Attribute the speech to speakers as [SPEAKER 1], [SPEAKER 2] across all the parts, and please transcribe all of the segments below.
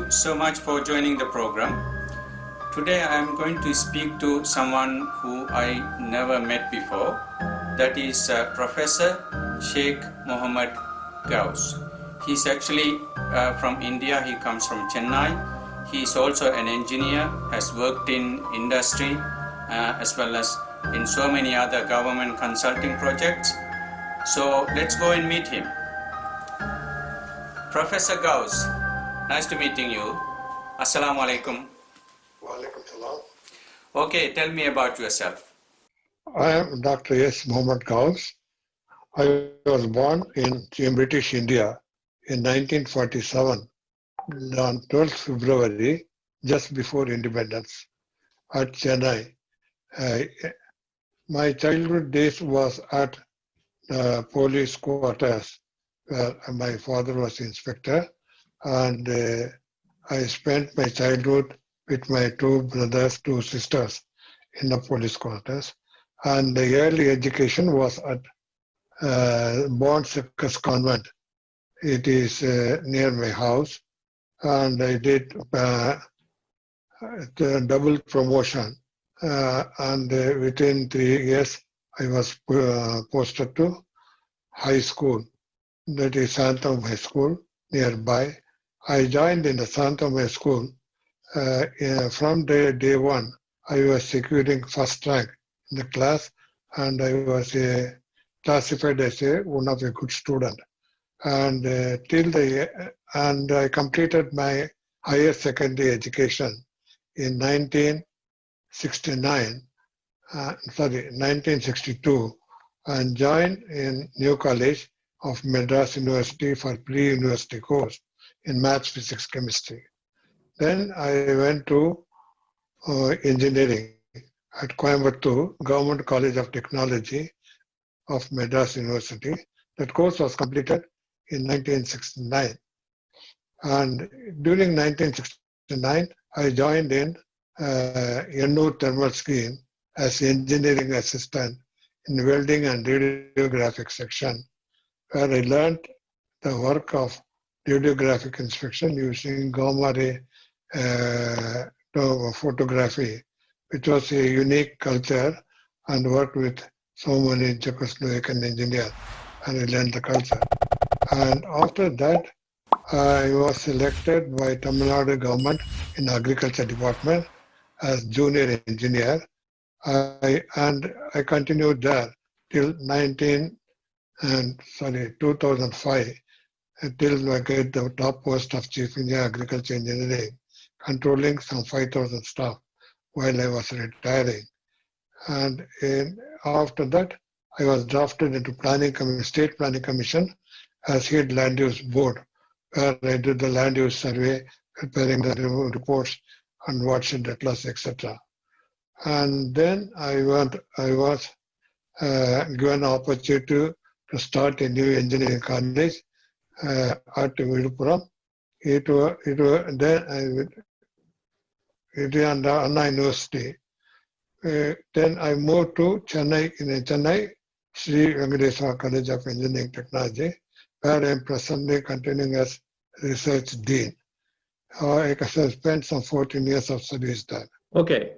[SPEAKER 1] you so much for joining the program. Today I am going to speak to someone who I never met before. That is Professor Sheikh Mohamed Ghouse. He's actually from India. He comes from Chennai. He is also an engineer, has worked in industry as well as in so many other government consulting projects. So let's go and meet him. Professor Ghouse, nice to meeting you. Assalamu alaikum.
[SPEAKER 2] Wa alaikum salam.
[SPEAKER 1] Okay, tell me about yourself.
[SPEAKER 2] I am Dr. Mohamed Ghouse. I was born in British India in 1947 on 12th February, just before independence, at Chennai. My childhood days was at police quarters, where my father was inspector, and I spent my childhood with my two brothers, two sisters in the police quarters. And the early education was at Bon Circus Convent. It is near my house, and I did the double promotion. And within 3 years, I was posted to high school. That is Santam High School nearby. I joined in the Santam High School. From day one, I was securing first rank in the class, and I was classified as one of a good student. And and I completed my higher secondary education in 1962, and joined in New College of Madras University for pre-university course in maths, physics, chemistry. Then I went to engineering at Coimbatore, Government College of Technology of Madras University. That course was completed in 1969. And during 1969, I joined in Ennur Thermal Scheme as engineering assistant in welding and radiographic section, where I learned the work of radiographic inspection using gamma ray photography, which was a unique culture, and worked with so many Czechoslovakian engineers, and I learned the culture. And after that, I was selected by Tamil Nadu government in agriculture department as junior engineer. I continued there till 2005, until I get the top post of Chief Engineer Agriculture Engineering, controlling some 5,000 staff while I was retiring. And after that, I was drafted into State Planning Commission as head land use board, where I did the land use survey, preparing the reports on what should declares, etc. And then I was given an opportunity to start a new engineering college at Mylapur. It was under Anna University. Then I moved to Chennai, Sri Venkateswara College of Engineering Technology, where I am presently continuing as research dean. I spent some 14 years of service there.
[SPEAKER 1] Okay,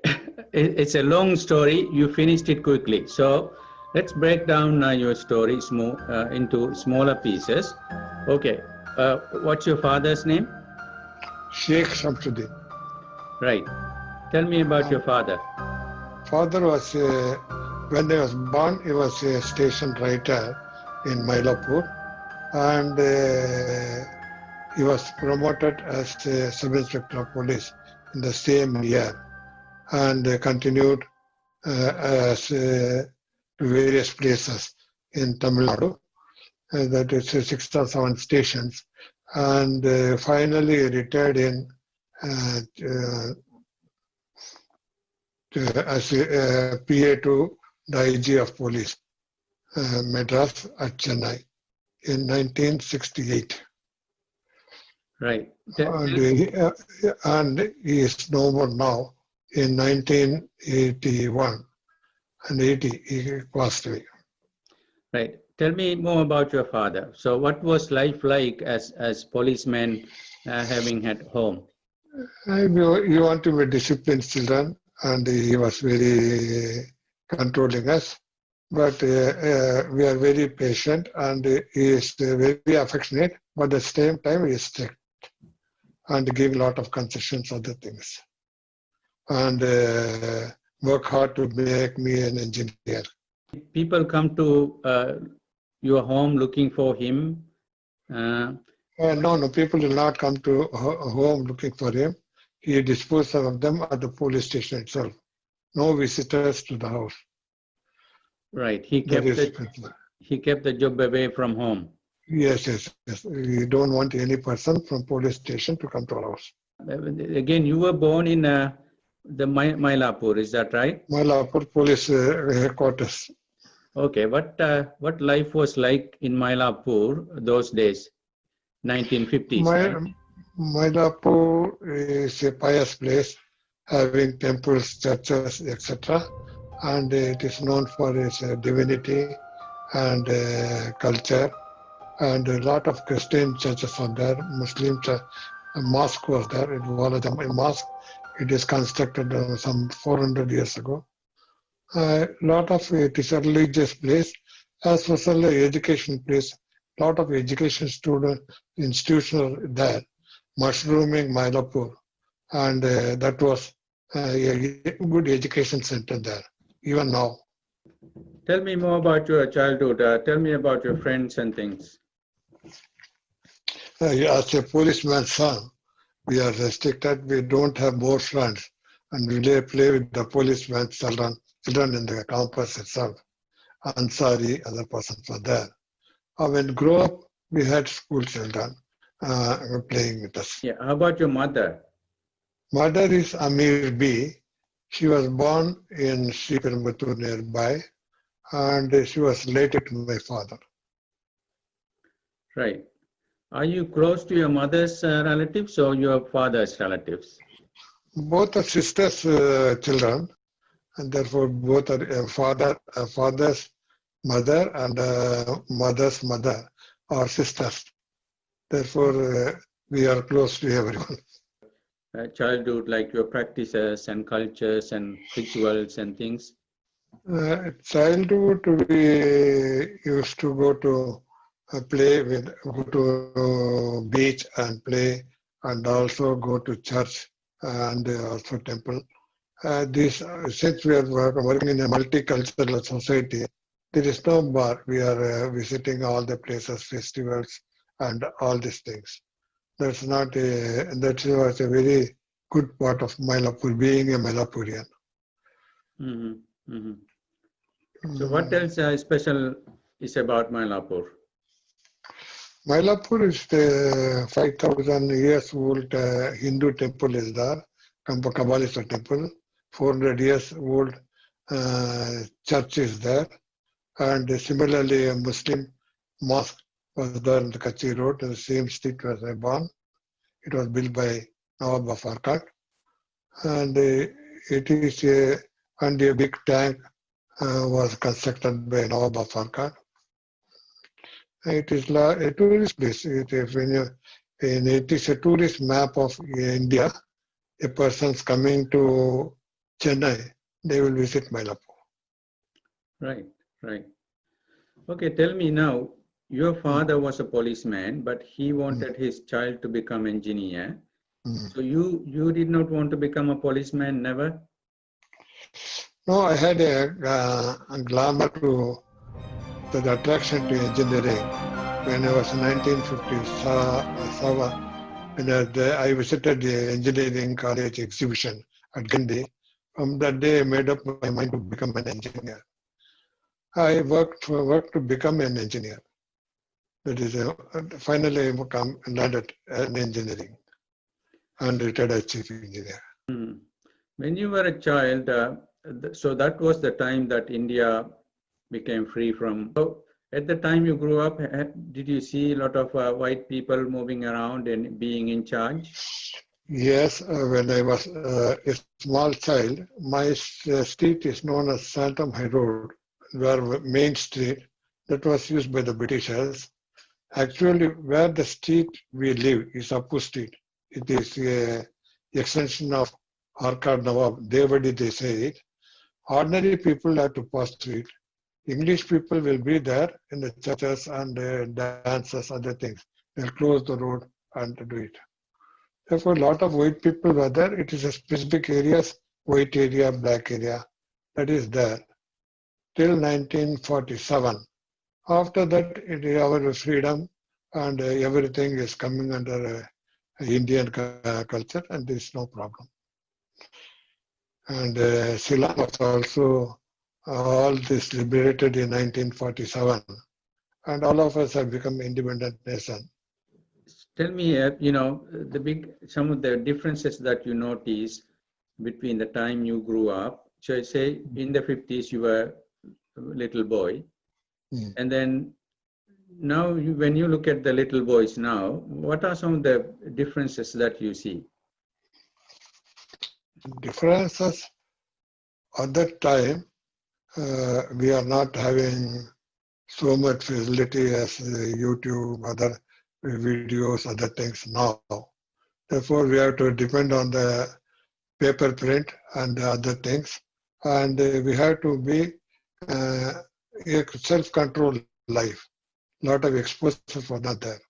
[SPEAKER 1] it's a long story. You finished it quickly. So let's break down your story into smaller pieces. Okay, what's your father's name?
[SPEAKER 2] Sheikh Shamsuddin.
[SPEAKER 1] Right. Tell me about your father.
[SPEAKER 2] Father was, when I was born, he was a station writer in Mylapur, and he was promoted as a sub-inspector of police in the same year, and continued to various places in Tamil Nadu. That is 6 or 7 stations, and finally retired in as a PA to the IG of Police, Madras at Chennai in 1968.
[SPEAKER 1] Right.
[SPEAKER 2] And he is no more now in 1981 and 80, he passed away.
[SPEAKER 1] Right. Tell me more about your father. So what was life like as policemen having at home?
[SPEAKER 2] He wanted to discipline children, and he was very controlling us. But we are very patient, and he is very affectionate. But at the same time, he is strict and give a lot of concessions, other things, and work hard to make me an engineer.
[SPEAKER 1] People come to your home looking for him.
[SPEAKER 2] No, people will not come to home looking for him. He disposed of them at the police station itself. No visitors to the house.
[SPEAKER 1] Right. He
[SPEAKER 2] That
[SPEAKER 1] kept the job away from home.
[SPEAKER 2] Yes. We don't want any person from police station to come to our house.
[SPEAKER 1] Again, you were born in the Mylapur, is that right?
[SPEAKER 2] Mylapur police headquarters.
[SPEAKER 1] Okay. What life was like in Mylapur those days, 1950s? Right?
[SPEAKER 2] Mylapur is a pious place, having temples, churches, etc. And it is known for its divinity and culture. And a lot of Christian churches are there, Muslim church, a mosque was there. It was a mosque. It is constructed some 400 years ago. It is a religious place, as well as an education place. Lot of education institutions are there, mushrooming Mylapur, and that was a good education center there, even now.
[SPEAKER 1] Tell me more about your childhood. Tell me about your friends and things.
[SPEAKER 2] As a policeman's son, we are restricted. We don't have more friends, and we play with the policeman's children in the campus itself. Ansari, other persons were there. When we grew up, we had school children playing with us.
[SPEAKER 1] Yeah. How about your mother?
[SPEAKER 2] Mother is Amir B. She was born in Sriperumbudur nearby, and she was related to my father.
[SPEAKER 1] Right. Are you close to your mother's relatives or your father's relatives?
[SPEAKER 2] Both are sisters' children, and therefore both are father's mother and mother's mother are sisters. Therefore, we are close to everyone.
[SPEAKER 1] Childhood, like your practices and cultures and rituals and things?
[SPEAKER 2] Childhood, we used to go to go to beach and play, and also go to church and also temple. Since we are working in a multicultural society, there is no bar. We are visiting all the places, festivals, and all these things. That was a very good part of Mylapur, being a Mylapurian.
[SPEAKER 1] Mm-hmm. Mm-hmm. So what else special is about Mylapur?
[SPEAKER 2] Mylapur is the 5,000 years old Hindu temple is there, Kabbalista temple. 400 years old church is there. And similarly, a Muslim mosque was there on the Kachi Road, in the same street where I born. It was built by Nawab Farkat. And it is a big tank was constructed by Nawab Farkat. It is a tourist place. It is a tourist map of India. A person's coming to Chennai, they will visit Mylapur.
[SPEAKER 1] Right. Okay, tell me now, your father was a policeman, but he wanted his child to become engineer. So you did not want to become a policeman, never?
[SPEAKER 2] No, I had a glamour to the attraction to engineering. When I was in 1957, when I visited the engineering college exhibition at Gandhi. From that day, I made up my mind to become an engineer. I worked to become an engineer. That is, finally I landed in engineering and retired as chief engineer.
[SPEAKER 1] When you were a child, so that was the time that India became free from. So at the time you grew up, did you see a lot of white people moving around and being in charge?
[SPEAKER 2] Yes, when I was a small child, my street is known as Santam High Road, where main street that was used by the Britishers. Actually, where the street we live is Appu Street. It is extension of Arcad Nawab, Devadi they say it. Ordinary people have to pass through it. English people will be there in the churches and dances, other things. They'll close the road and do it. Therefore, a lot of white people were there. It is a specific areas, white area, black area, that is there till 1947. After that, it is our freedom and everything is coming under Indian culture and there is no problem. And Ceylon was also all this liberated in 1947 and all of us have become independent nation.
[SPEAKER 1] Tell me, some of the differences that you notice between the time you grew up. So I say in the 50s you were a little boy, and then now when you look at the little boys now, what are some of the differences that you see?
[SPEAKER 2] Differences at that time, we are not having so much facility as YouTube, other videos, other things now. Therefore, we have to depend on the paper print and other things. And we have to be a self-controlled life. Lot of exposure for not there.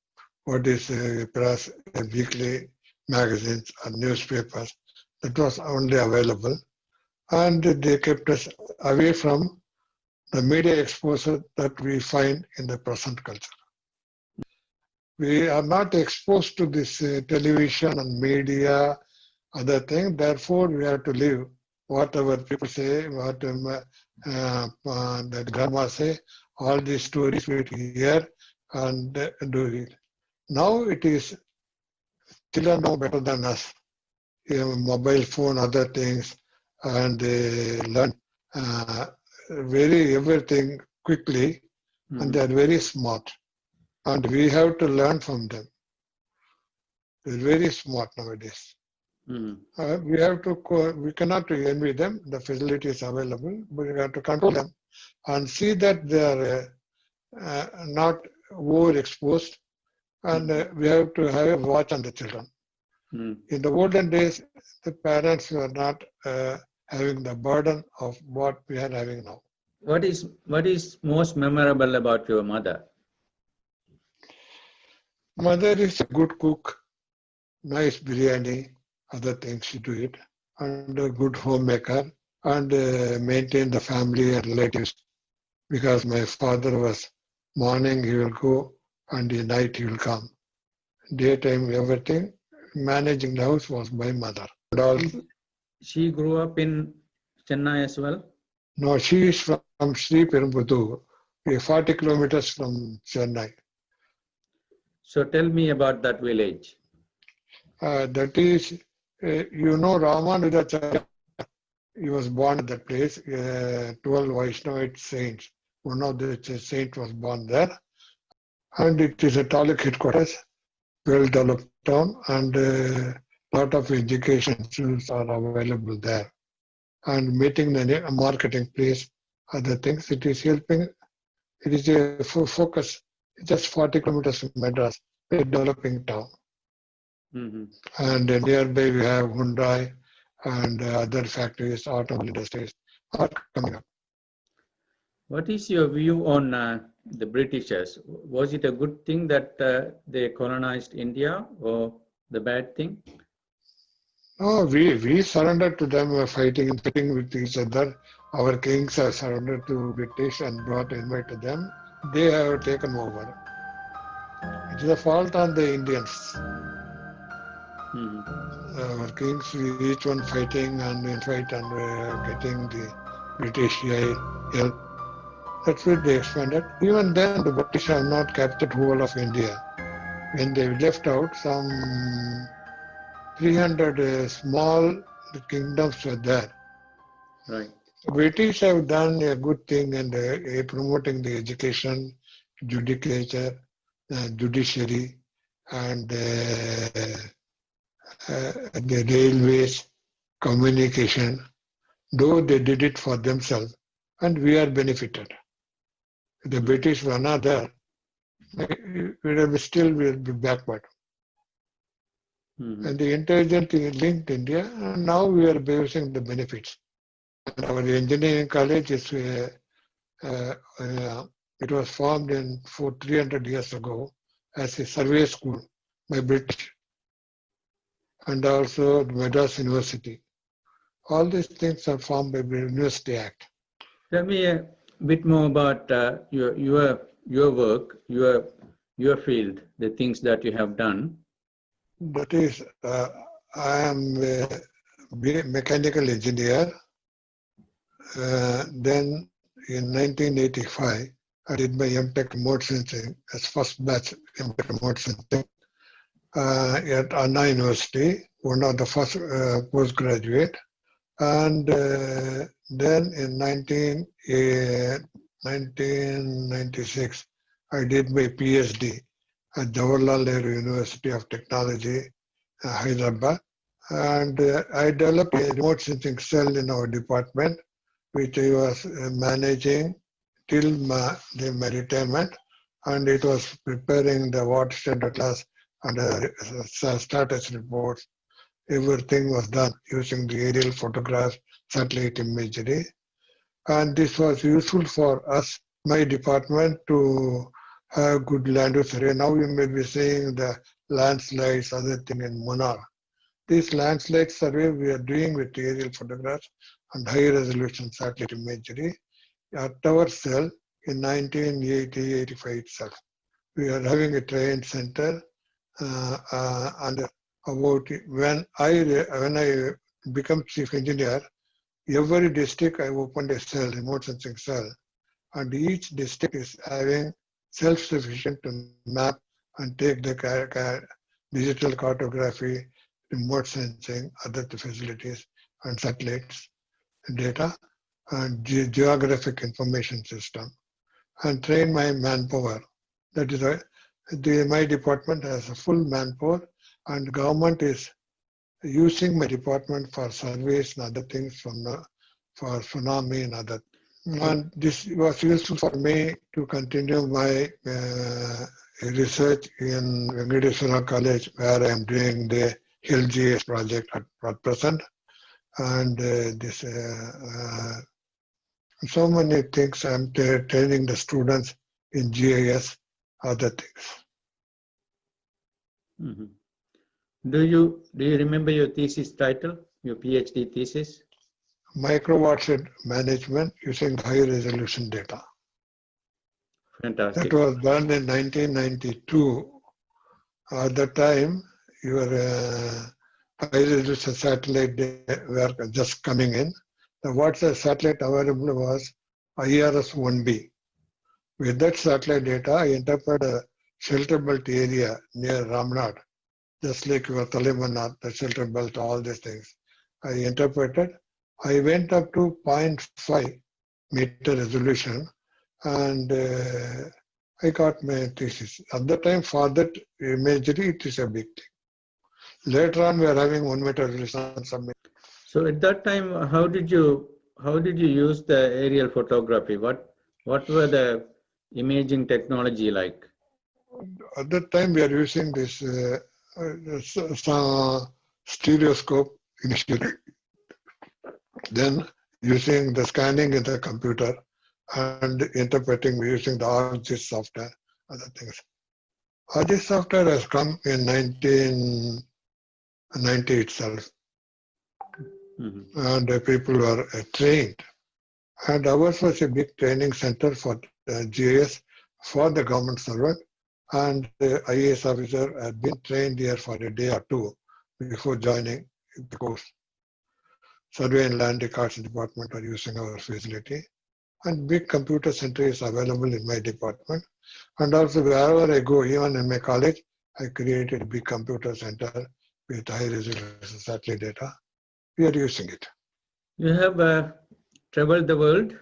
[SPEAKER 2] What is press, weekly magazines and newspapers, that was only available. And they kept us away from the media exposure that we find in the present culture. We are not exposed to this television and media, other things. Therefore, we have to live whatever people say, what the grandma say, all these stories we hear and do it. Now it is children know better than us. Mobile phone, other things, and they learn everything quickly, and they are very smart. And we have to learn from them. They're very smart nowadays. We have to. We cannot envy them. The facility is available, but we have to control them and see that they are not overexposed. And we have to have a watch on the children. In the olden days, the parents were not having the burden of what we are having now.
[SPEAKER 1] What is most memorable about your mother?
[SPEAKER 2] Mother is a good cook, nice biryani, other things she do it, and a good homemaker, and maintain the family and relatives. Because my father was morning he will go and the night he will come. Daytime everything, managing the house was my mother. And also,
[SPEAKER 1] she grew up in Chennai as well?
[SPEAKER 2] No, she is from Sri Perumbudur, 40 kilometers from Chennai.
[SPEAKER 1] So tell me about that village.
[SPEAKER 2] That is, Ramanujacharya, he was born at that place, 12 Vaishnavite saints. One of the saints was born there. And it is a taluk headquarters, well-developed town, and a lot of education institutions are available there. And meeting the marketing place, other things, it is helping. It is a focus, just 40 kilometers from Madras, a developing town. And nearby we have Hyundai and other factories, automobile industries are coming up.
[SPEAKER 1] What is your view on the Britishers? Was it a good thing that they colonized India or the bad thing?
[SPEAKER 2] No, we surrendered to them, fighting with each other. Our kings have surrendered to British and brought invite to them. They have taken over. It is a fault on the Indians. Our kings, each one fighting and getting the British help. That's why they expanded. Even then, the British have not captured whole of India. When they left out, some 300 small kingdoms were there.
[SPEAKER 1] Right.
[SPEAKER 2] British have done a good thing and promoting the education, judicature, judiciary, and the railways, communication. Though they did it for themselves, and we are benefited. If the British were not there, we still will be backward.
[SPEAKER 1] Mhm.
[SPEAKER 2] and the intelligent linked India. And now we are using the benefits. And our engineering college is uh, uh, it was formed in 300 years ago as a survey school by British and also the Madras University. All these things are formed by the University Act.
[SPEAKER 1] Tell me a bit more about your work, your field, the things that you have done.
[SPEAKER 2] That is, I am a mechanical engineer. Then in 1985, I did my MTech remote sensing as first batch MTech remote sensing at Anna University, one of the first postgraduate. And then in 1996, I did my PhD at Jawaharlal Nehru University of Technology, Hyderabad. And I developed a remote sensing cell in our department, which I was managing till my retirement. And it was preparing the water standard class and status reports. Everything was done using the aerial photographs, satellite imagery. And this was useful for us, my department, to have good land use survey. Now you may be seeing the landslides, other thing in Munnar. This landslide survey we are doing with aerial photographs and high resolution satellite imagery at our cell in 1980-85 itself. We are having a training center and about when I become chief engineer, every district I opened a cell, remote sensing cell, and each district is having self-sufficient to map and take the digital cartography, remote sensing, other facilities, and satellites data, and geographic information system, and train my manpower. That is, my department has a full manpower, and government is using my department for surveys and other things for tsunami and other. And this was useful for me to continue my research in Venkateswara College, where I am doing the LGS project at present. And so many things I'm training the students in GIS, other things.
[SPEAKER 1] Mm-hmm. Do you remember your thesis title, your PhD thesis?
[SPEAKER 2] Microwatt management using high resolution data.
[SPEAKER 1] Fantastic.
[SPEAKER 2] That was done in 1992. At the time, your high resolution satellite were just coming in. The what satellite available was IRS-1B. With that satellite data, I interpreted a shelter belt area near Ramnad, just like your Talimanat, the shelter belt, all these things. I interpreted. I went up to 0.5 meter resolution, and I got my thesis. At the time, for that imagery, it is a big thing. Later on, we are having 1 meter resolution.
[SPEAKER 1] So at that time, how did you use the aerial photography? What were the imaging technology like?
[SPEAKER 2] At that time, we are using this stereoscope initially. Then using the scanning in the computer and interpreting using the ArcGIS software, other things. ArcGIS software has come in 1990 itself, and people were trained. And ours was a big training center for GIS for the government servant, and the IAS officer had been trained here for a day or two before joining the course. Survey and Land Records Department are using our facility, and big computer center is available in my department. And also wherever I go, even in my college, I created a big computer center with high resolution satellite data. We are using it.
[SPEAKER 1] You have traveled the world?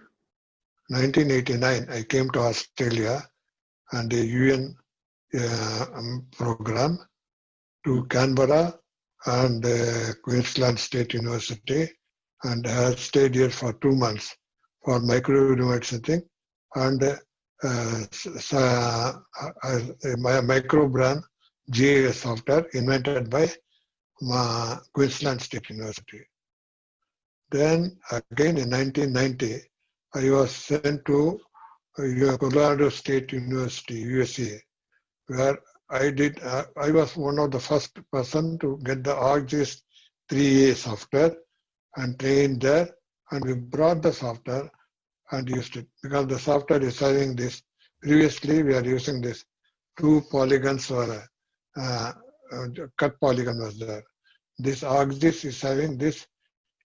[SPEAKER 2] 1989, I came to Australia and a UN program to Canberra and Queensland State University, and have stayed here for 2 months for micro sensing and my micro brand GIS software invented by Queensland State University. Then again in 1990, I was sent to Colorado State University, USA, where I was one of the first person to get the ArcGIS 3A software and trained there, and we brought the software and used it because the software is having this. Previously, we are using this 2 polygons or cut polygon was there. This ArcGIS is having this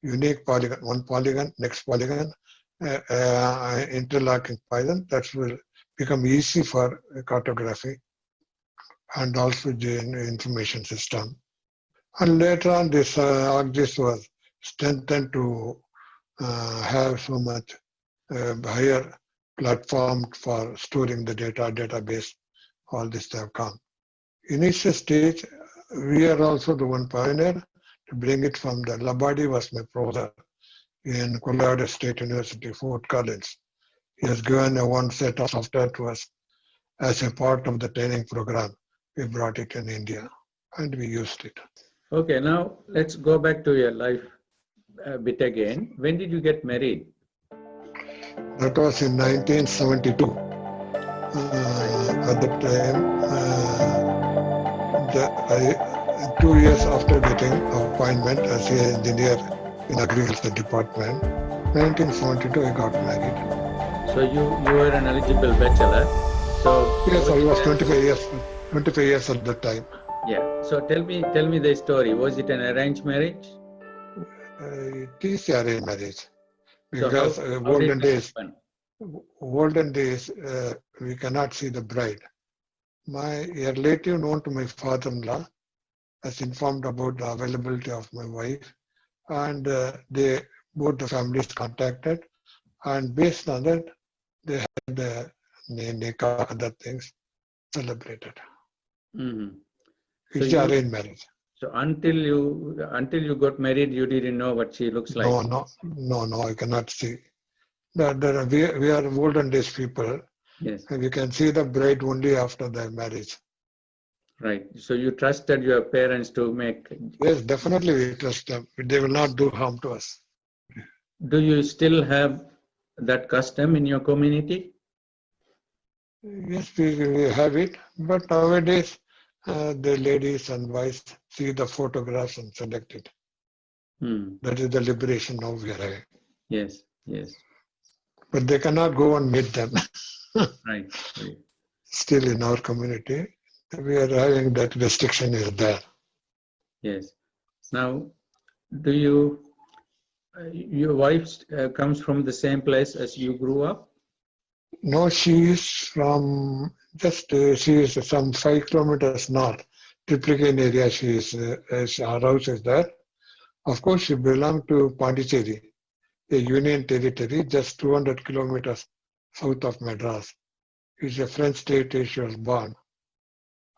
[SPEAKER 2] unique polygon, one polygon, next polygon, interlocking polygon. That will become easy for cartography and also the information system. And later on, this ArcGIS was strengthened to have so much higher platform for storing the data, database, all this have come. Initial stage, we are also the one pioneer to bring it from the Labadi was my professor in Colorado State University, Fort Collins. He has given one set of software to us as a part of the training program. We brought it in India and we used it.
[SPEAKER 3] Okay, now let's go back to your life a bit again. When did you get married?
[SPEAKER 2] That was in 1972. At that time, 2 years after getting appointment as an engineer in agriculture department, 1972 I got married.
[SPEAKER 3] So you were an eligible bachelor. So
[SPEAKER 2] yes, I was 25 years at that time.
[SPEAKER 3] Yeah. So tell me the story. Was it an arranged marriage?
[SPEAKER 2] It is arranged marriage because
[SPEAKER 3] So how
[SPEAKER 2] olden days we cannot see the bride. My relative known to my father-in-law has informed about the availability of my wife, and both the families contacted, and based on that, they had the nikah, other things celebrated.
[SPEAKER 3] Mm-hmm.
[SPEAKER 2] It's arranged marriage.
[SPEAKER 3] So until you got married, you didn't know what she looks like.
[SPEAKER 2] No, I cannot see. We are olden days people.
[SPEAKER 3] Yes.
[SPEAKER 2] And you can see the bride only after their marriage.
[SPEAKER 3] Right. So you trusted your parents to make.
[SPEAKER 2] Yes, definitely we trust them. They will not do harm to us.
[SPEAKER 3] Do you still have that custom in your community?
[SPEAKER 2] Yes, we have it. But nowadays, the ladies and wives see the photographs and select it. That is the liberation now we are having.
[SPEAKER 3] Yes.
[SPEAKER 2] But they cannot go and meet them.
[SPEAKER 3] Right.
[SPEAKER 2] Still in our community, we are having that restriction is there.
[SPEAKER 3] Yes. Now, your wife comes from the same place as you grew up?
[SPEAKER 2] No, she is from she is some 5 kilometers north, Triplicane area. Her house is there. Of course, she belonged to Pondicherry, a union territory just 200 kilometers south of Madras. It's a French state she was born.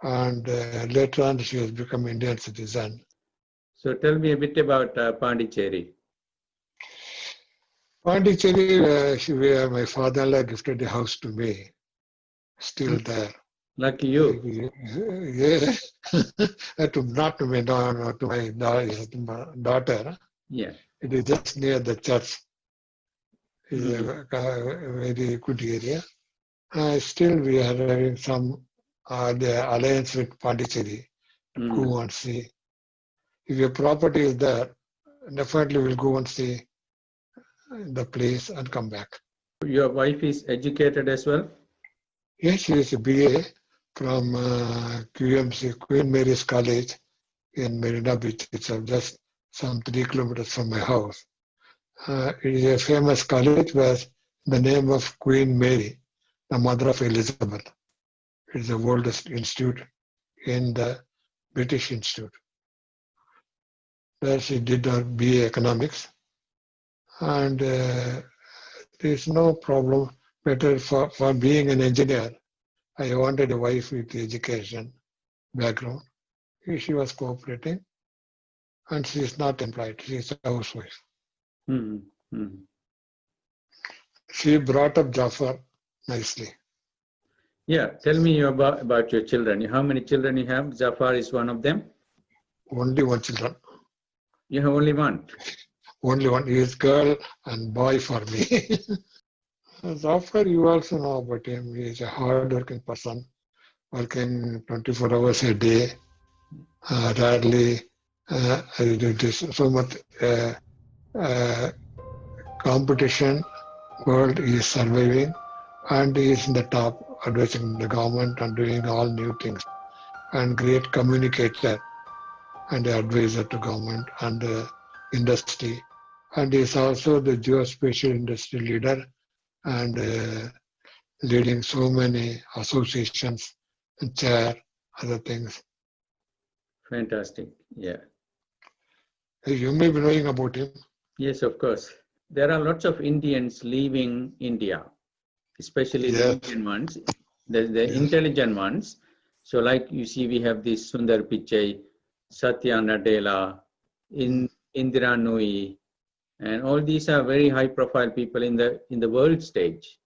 [SPEAKER 2] And later on, she has become Indian citizen.
[SPEAKER 3] So tell me a bit about Pondicherry.
[SPEAKER 2] Pondicherry, my father-in-law gifted a house to me. Still there.
[SPEAKER 3] Lucky you.
[SPEAKER 2] Yeah. Not to me, no, to my daughter.
[SPEAKER 3] Yeah.
[SPEAKER 2] It is just near the church. It's a very good area. Still, we are having some the alliance with Pondicherry. Go and see. If your property is there, definitely we'll go and see the place and come back.
[SPEAKER 3] Your wife is educated as well?
[SPEAKER 2] Yes, she is a BA from QMC, Queen Mary's College in Marina Beach. It's just some 3 kilometers from my house. It is a famous college where the name of Queen Mary, the mother of Elizabeth. It is the oldest institute in the British Institute. There she did her BA Economics. And there is no problem. Better for being an engineer. I wanted a wife with education background. She was cooperating. And she is not employed. She is a housewife. She brought up Jafar nicely.
[SPEAKER 3] Yeah, tell me about your children. How many children you have? Jafar is one of them?
[SPEAKER 2] only one children.
[SPEAKER 3] You have only one?
[SPEAKER 2] Only one. He is girl and boy for me. Zafar, you also know about him. He is a hard-working person, working 24 hours a day. Rarely there's so much competition. World is surviving, and he is in the top, advising the government and doing all new things. And great communicator and advisor to government and industry. And he is also the geospatial industry leader and leading so many associations and chair other things.
[SPEAKER 3] Fantastic. Yeah.
[SPEAKER 2] You may be knowing about him.
[SPEAKER 3] Yes, of course. There are lots of Indians leaving India, especially the Indian ones, the intelligent ones. So like you see, we have this Sundar Pichai, Satya Nadella, Indira Nooyi, and all these are very high profile people in the world stage.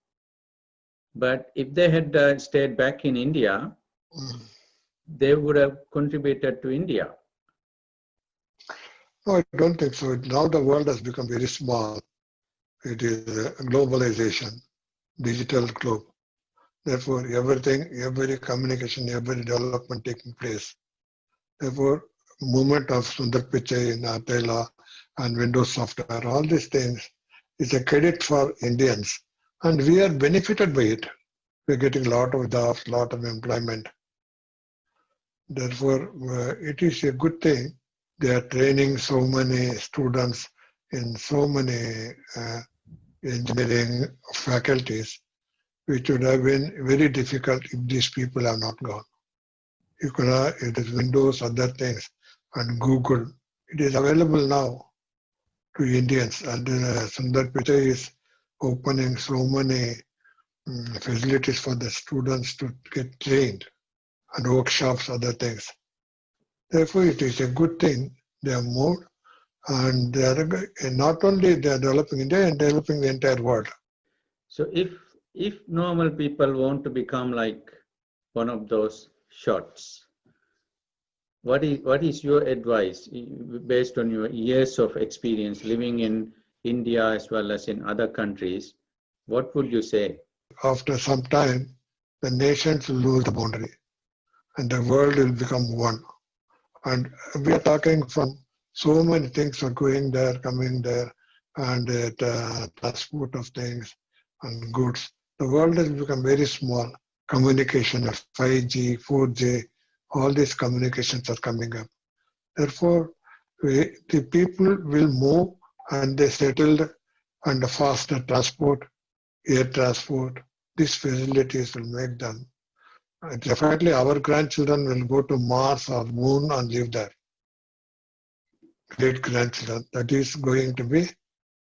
[SPEAKER 3] But if they had stayed back in India, they would have contributed to India.
[SPEAKER 2] No, I don't think so. Now the world has become very small. It is globalization, digital globe. Therefore, everything, every communication, every development taking place. Therefore, movement of Sundar Pichai, Nadella, and Windows software, all these things is a credit for Indians. And we are benefited by it. We're getting a lot of jobs, a lot of employment. Therefore, it is a good thing. They are training so many students in so many engineering faculties, which would have been very difficult if these people have not gone. You could have, it is Windows, other things, and Google. It is available now to Indians, and Sundar Pichai is opening so many facilities for the students to get trained, and workshops, other things. Therefore, it is a good thing they have moved, and they are not only they are developing India and developing the entire world.
[SPEAKER 3] So if normal people want to become like one of those shots, what is your advice based on your years of experience living in India as well as in other countries? What would you say?
[SPEAKER 2] After some time, the nations will lose the boundary and the world will become one. And we are talking from so many things are going there, coming there, and the transport of things and goods. The world has become very small. Communication of 5G, 4G, all these communications are coming up. Therefore, the people will move and they settled and the faster transport, air transport, these facilities will make them. Definitely our grandchildren will go to Mars or Moon and live there. Great grandchildren. That is going to be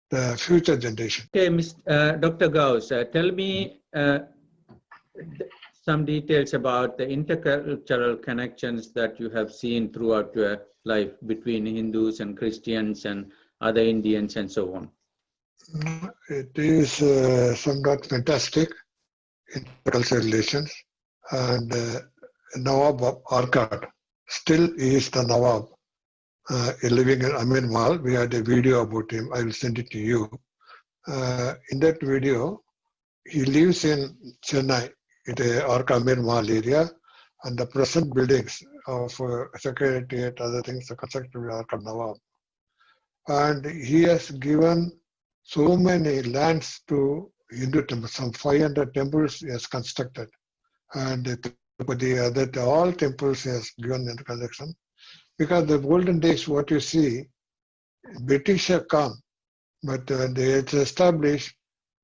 [SPEAKER 2] the future generation.
[SPEAKER 3] Okay, Dr. Ghouse, tell me some details about the intercultural connections that you have seen throughout your life between Hindus and Christians and other Indians and so on.
[SPEAKER 2] It is somewhat fantastic intercultural relations. And Nawab Arcad still is the Nawab. Living in Amin Mall, we had a video about him. I will send it to you. In that video, he lives in Chennai, in the Amin Mall area, and the present buildings of Secretariat, other things are constructed by Arcad Nawab. And he has given so many lands to Hindu temples, some 500 temples he has constructed. And the all temples he has given in the collection. Because the olden days, what you see, British have come, but they established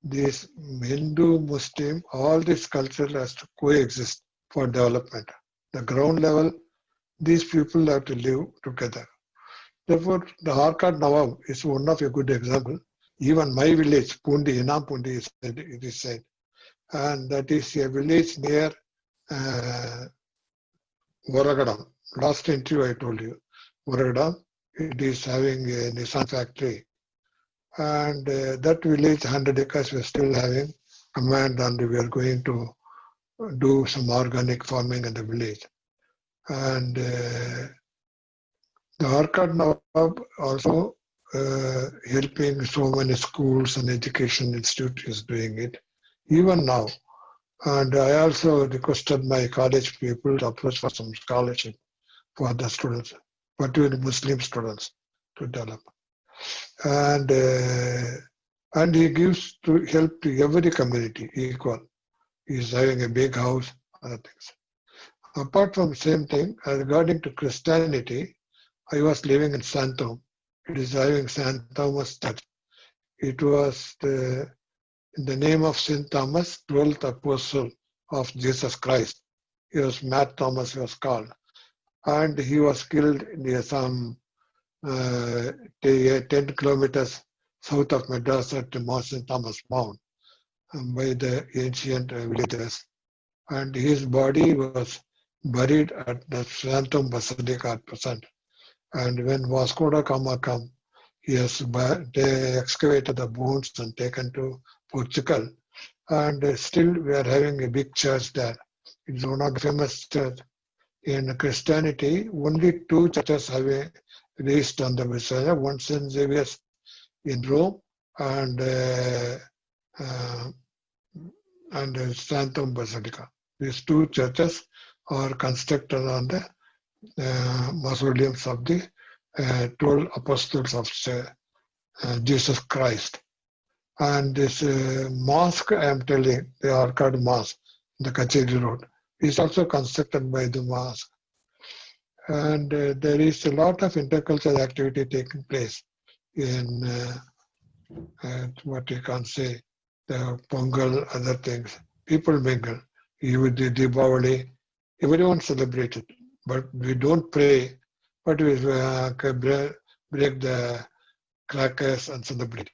[SPEAKER 2] this Hindu, Muslim, all this culture has to coexist for development. The ground level, these people have to live together. Therefore, the Arcad Nawab is one of a good example. Even my village, Pundi, Inam Pundi, it is said. And that is a village near Varagadam. Last interview I told you, Varagadam, it is having a Nissan factory. And that village, 100 acres, we are still having command, and we are going to do some organic farming in the village. And The Arcad Nawab also helping so many schools and education institutes is doing it, even now. And I also requested my college people to approach for some scholarship for the students, particularly Muslim students, to develop. And he gives to help to every community equal. He's having a big house, other things. Apart from same thing, regarding to Christianity, I was living in Santom. It is having St. Thomas Church. It was in the name of St. Thomas, 12th apostle of Jesus Christ. He was Matt Thomas, he was called. And he was killed near some 10 kilometers south of Madras at Mount St. Thomas Mount by the ancient villagers. And his body was buried at the Santom Basilica at present. And when Vasco da Gama come, they excavated the bones and taken to Portugal. And still we are having a big church there. It's one of the famous churches. In Christianity, only two churches have raised on the Messiah. One St. Xavier's in Rome and Santom Basilica. These two churches are constructed on the mausoleums of the 12 apostles of Jesus Christ. And this mosque, I am telling, the Arcad Mosque, the Kacheri Road, is also constructed by the mosque. And there is a lot of intercultural activity taking place in what you can say, the Pongal, other things. People mingle. Even the Deepavali, everyone celebrated. But we don't pray, but we break the crackers and celebrate.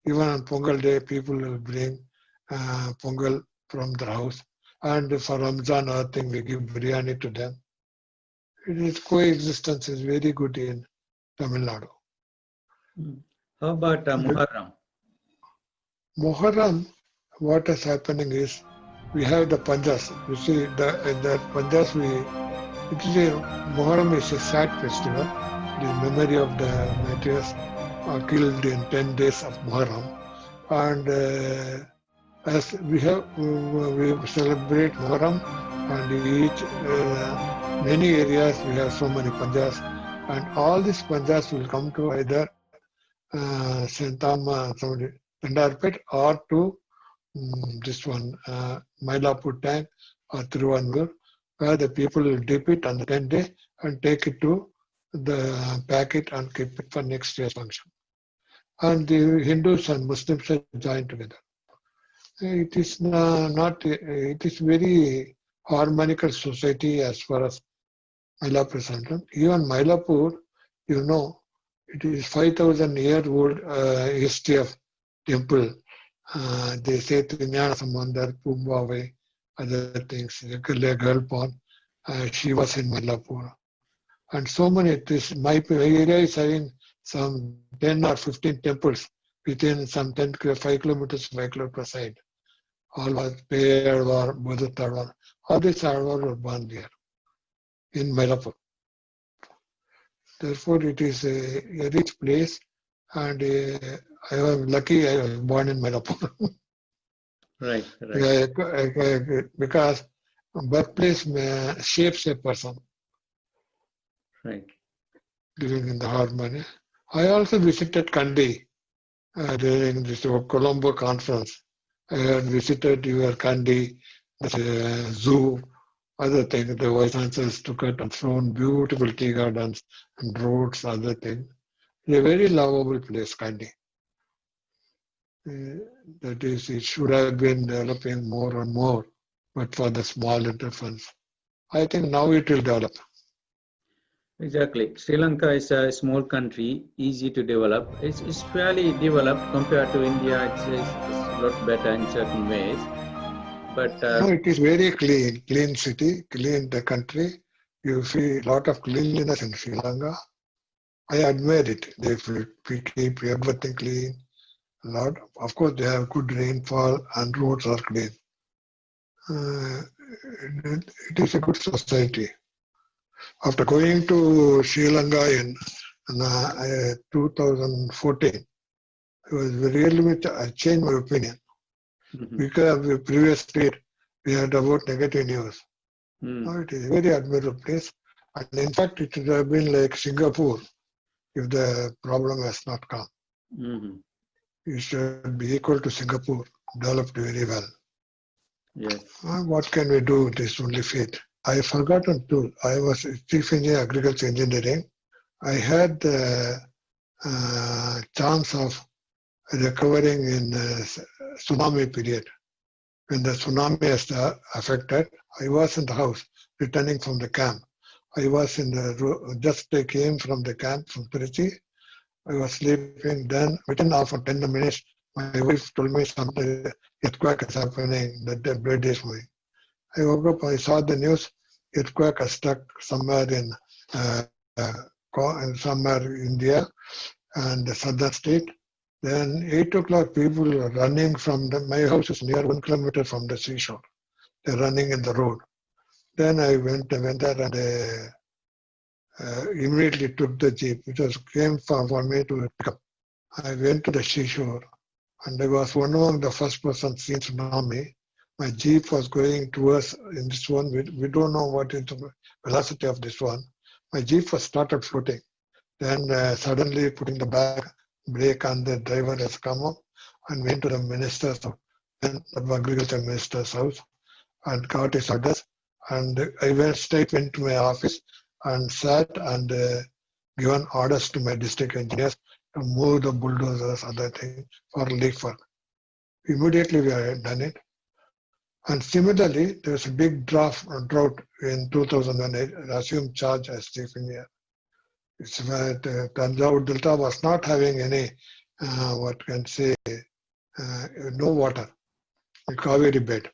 [SPEAKER 2] Even on Pongal day, people will bring Pongal from their house. And for Ramzan, I think we give biryani to them. It is coexistence is very good in Tamil Nadu.
[SPEAKER 3] How about Muharram?
[SPEAKER 2] Muharram, what is happening is we have the Panjas. You see, in the Panjas, Muharram is a sad festival. It is memory of the martyrs killed in 10 days of Muharram. And as we celebrate Muharram, and many areas we have so many Panjas, and all these Panjas will come to either Santama, Pendarpet, or to this one, Mylapur tank or Thiruvanur, where the people will dip it on the 10th day and take it to the packet and keep it for next year's function. And the Hindus and Muslims are joined together. It is it is very harmonical society as far as Mylapur is concerned. Even Mylapur, you know, it is 5,000-year-old history of temple. They say Trinyana Samandar, Pumbawai, other things, girl pond. She was in Mylapur. And so many, my area is having some 10 or 15 temples within some 5 kilometers, 5 kilometers side. All was Payarwar, Buddha, all these were born there in Mylapur. Therefore, it is a rich place, and I am lucky I was born in Mylapur.
[SPEAKER 3] Right.
[SPEAKER 2] Because birthplace shapes a person.
[SPEAKER 3] Right.
[SPEAKER 2] Living in the harmony. I also visited Kandy during this Colombo conference. I had visited your Kandy, the zoo, other things. The vice chancellors took it and shown beautiful tea gardens and roads, other things. It's a very lovable place, Kandy. That is, it should have been developing more and more, but for the small interference. I think now it will develop.
[SPEAKER 3] Exactly. Sri Lanka is a small country, easy to develop. It's fairly developed compared to India. It's a lot better in certain ways. But
[SPEAKER 2] no, it is very clean city, clean the country. You see a lot of cleanliness in Sri Lanka. I admire it. They keep everything clean. Of course, they have good rainfall and roads are clean. It is a good society. After going to Sri Lanka in 2014, I was really, I changed my opinion. Because the previous state we had about negative news. Now it is a very admirable place. And in fact, it would have been like Singapore if the problem has not come. It should be equal to Singapore, developed very well.
[SPEAKER 3] Yes.
[SPEAKER 2] What can we do? It is only fate. I forgotten to. I was chief engineer agriculture engineering. I had the chance of recovering in tsunami period. When the tsunami has affected, I was in the house returning from the camp. I was in the just came from the camp from Trichy. I was sleeping. Then within half or 10 minutes, my wife told me something earthquake is happening. The blood is moving. I woke up. I saw the news. Earthquake has struck somewhere in somewhere India and the southern state. Then 8 o'clock, people were running from my house is near 1 kilometer from the seashore. They're running in the road. Then I went there and immediately took the jeep. It was came for me to pick up. I went to the seashore and I was one among the first person seen tsunami. My jeep was going towards in this one. We don't know what is the velocity of this one. My jeep was started floating. Then suddenly putting the brake and the driver has come up and went to the minister's house, then the agriculture minister's house and got his orders. And I went to my office and sat and given orders to my district engineers to move the bulldozers, other things for relief work. Immediately we had done it. And similarly, there was a big drought in 2008. I assumed charge as chief engineer. It's that Tanjore Delta was not having any, what can say, no water, a Kaveri bed.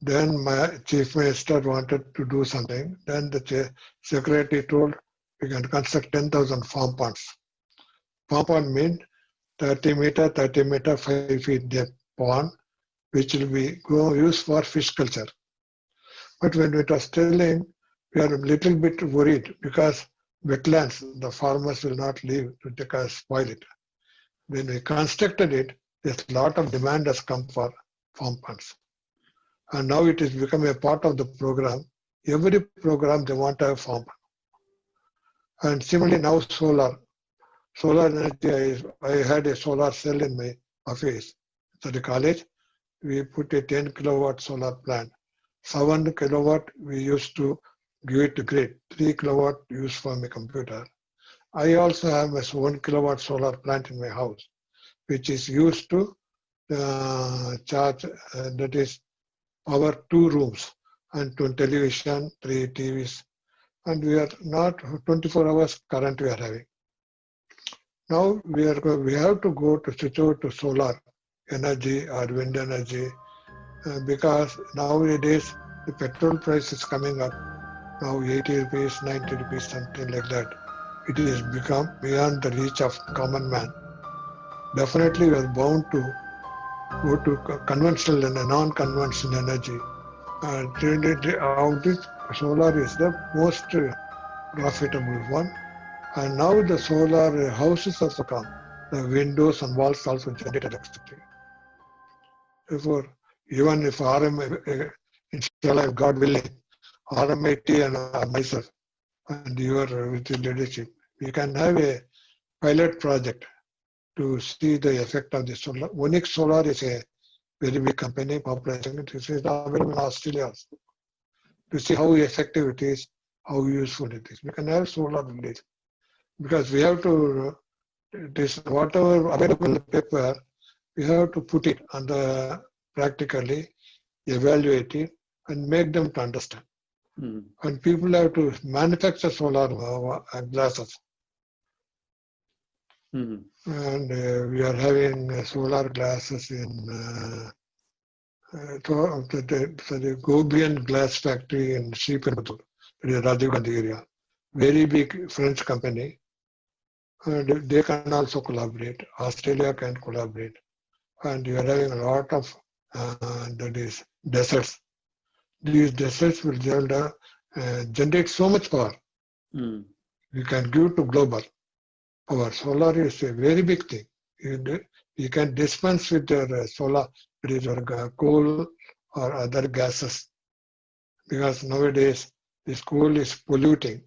[SPEAKER 2] Then my chief minister wanted to do something. Then the secretary told we can construct 10,000 farm ponds. Farm pond means 30 meter, 5 feet depth pond, which will be used for fish culture. But when it was telling, we are a little bit worried because wetlands, the farmers will not leave to spoil it. When we constructed it, there's a lot of demand has come for farm ponds. And now it has become a part of the program. Every program they want to have farm pond. And similarly now solar. Solar energy, I had a solar cell in my office. So the college, we put a 10 kilowatt solar plant. 7 kilowatt we used to give it to grid, 3 kilowatt used for my computer. I also have a 1 kilowatt solar plant in my house, which is used to charge, that is power 2 rooms and 2 television, 3 TVs. And we are not 24 hours current we are having. Now we have to go to switch over to solar energy or wind energy because nowadays the petrol price is coming up. Now 80 rupees, 90 rupees, something like that. It has become beyond the reach of common man. Definitely we are bound to go to conventional and non-conventional energy. Solar is the most profitable one. And now the solar houses also come. The windows and walls also generate electricity. Therefore, even if inshallah, God willing, RMIT and myself and your with the leadership, we can have a pilot project to see the effect of the solar. Onyx Solar is a very big company, population. It is available in Australia also. To see how effective it is, how useful it is. We can have solar village because we have to, whatever available in the paper, we have to put it on the practically, evaluate it, and make them to understand. And people have to manufacture solar glasses. And we are having solar glasses in the Gobian glass factory in Sriperumbudur, the Rajiv Gandhi area. Very big French company. And they can also collaborate. Australia can collaborate. And you are having a lot of that is deserts. These deserts will generate so much power. We can give to global. Our solar is a very big thing. You can dispense with your solar, it is your coal or other gases. Because nowadays this coal is polluting.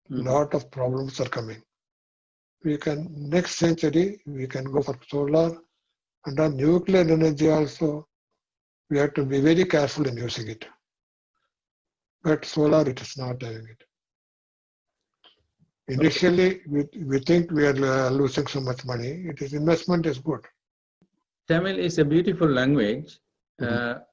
[SPEAKER 2] Lot of problems are coming. We can, next century, we can go for solar and on nuclear energy also. We have to be very careful in using it. But solar, it is not having it. Initially, we think we are losing so much money. It is investment is good.
[SPEAKER 3] Tamil is a beautiful language. How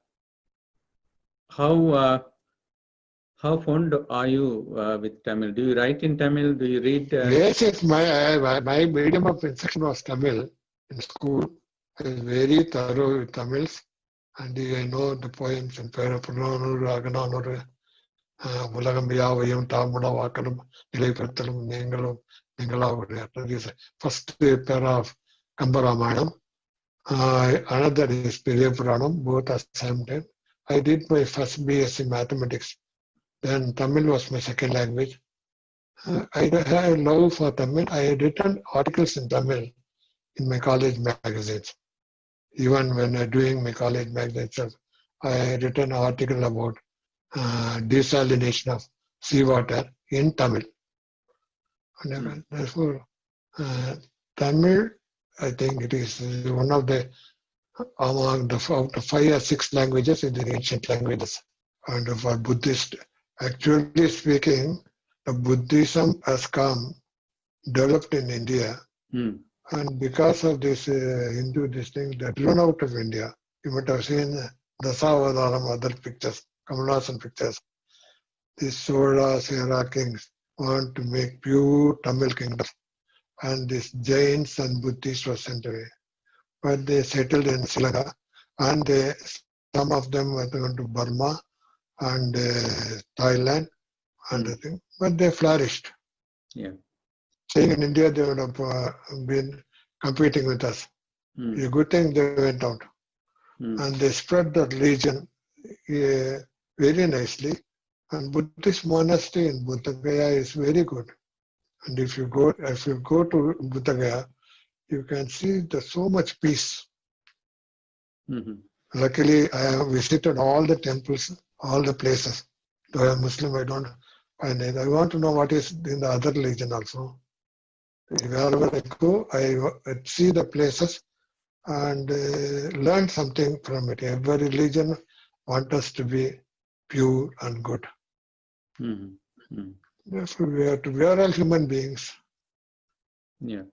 [SPEAKER 3] fond are you with Tamil? Do you write in Tamil? Do you read?
[SPEAKER 2] Yes. My medium of instruction was Tamil in school. I was very thorough with Tamils, and I know the poems in Perapunanur, Agananur, Mulagambiya, Tamuna Vakanum, Nilaipatalum, Nengalum, Ningala. This is first para of Kambaramanam. Another is Periya Puranam, both are same time. I did my first BSc Mathematics. Then Tamil was my second language. I had love for Tamil. I had written articles in Tamil in my college magazines. Even when doing my college magazines, I had written an article about desalination of seawater in Tamil. And therefore, Tamil, I think it is one of the, among the 5 or 6 languages in the ancient languages. And for Buddhist, actually speaking, the Buddhism has come, developed in India. And because of this Hindu, this thing that run out of India, you might have seen Dasavadaram, other pictures, Kamal Hassan pictures. These Sola, Sera kings want to make pure Tamil kingdom. And these Jains and Buddhists were sent away. But they settled in Sri Lanka, and some of them were going to Burma and Thailand, and but they flourished.
[SPEAKER 3] Yeah.
[SPEAKER 2] Saying in India, they would have been competing with us. A good thing they went out. And they spread the religion very nicely. And Buddhist monastery in Buddha Gaya is very good. And if you go to Buddha Gaya, you can see there's so much peace. Luckily, I have visited all the temples, all the places. Though I'm Muslim, I don't find it. I want to know what is in the other religion also. Wherever I go, I see the places and learn something from it. Every religion wants us to be pure and good. Therefore, we are all human beings.
[SPEAKER 3] Yeah.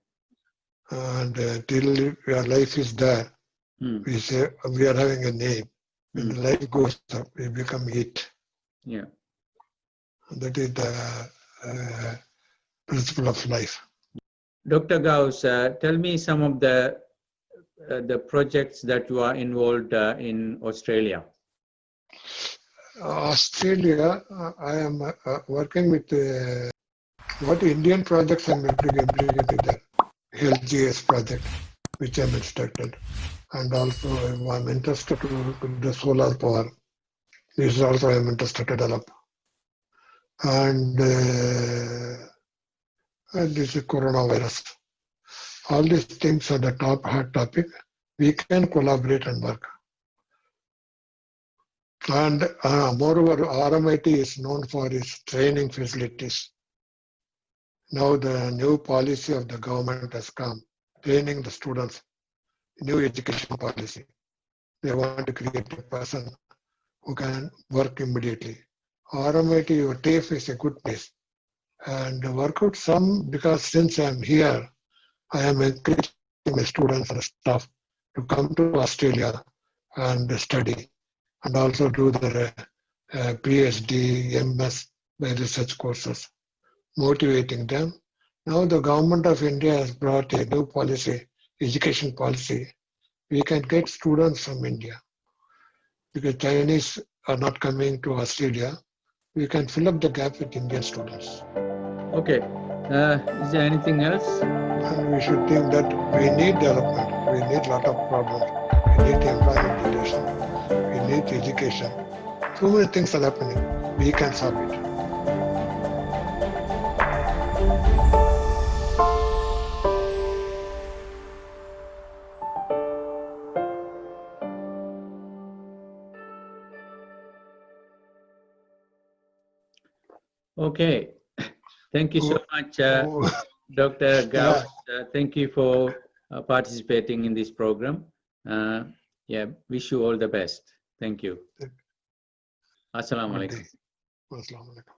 [SPEAKER 2] And till our life is there, we say we are having a name. When life goes up, we become it.
[SPEAKER 3] Yeah.
[SPEAKER 2] That is the principle of life.
[SPEAKER 3] Dr. Ghouse, tell me some of the projects that you are involved in Australia.
[SPEAKER 2] Australia, I am working with what Indian projects I'm implementing there. LGS project, which I'm instructed. And also I'm interested to the solar power. This is also I'm interested to develop. And this is coronavirus. All these things are the hot topic. We can collaborate and work. And moreover, RMIT is known for its training facilities. Now the new policy of the government has come, training the students, new education policy. They want to create a person who can work immediately. RMIT, your TAFE is a good place. And work out some, because since I'm here, I am encouraging my students and staff to come to Australia and study, and also do their PhD, MS by research courses, motivating them. Now the government of India has brought a new policy, education policy. We can get students from India. Because Chinese are not coming to Australia, we can fill up the gap with Indian students.
[SPEAKER 3] Okay. Is there anything else?
[SPEAKER 2] And we should think that we need development. We need a lot of problems. We need employment relation. We need education. So many things are happening. We can solve it.
[SPEAKER 3] Okay. Thank you so much, Dr.
[SPEAKER 2] Yeah,
[SPEAKER 3] Ghouse. Thank you for participating in this program. Yeah, wish you all the best. Thank you. Assalamu
[SPEAKER 2] good
[SPEAKER 3] alaikum.
[SPEAKER 2] day. Wassalamu alaikum.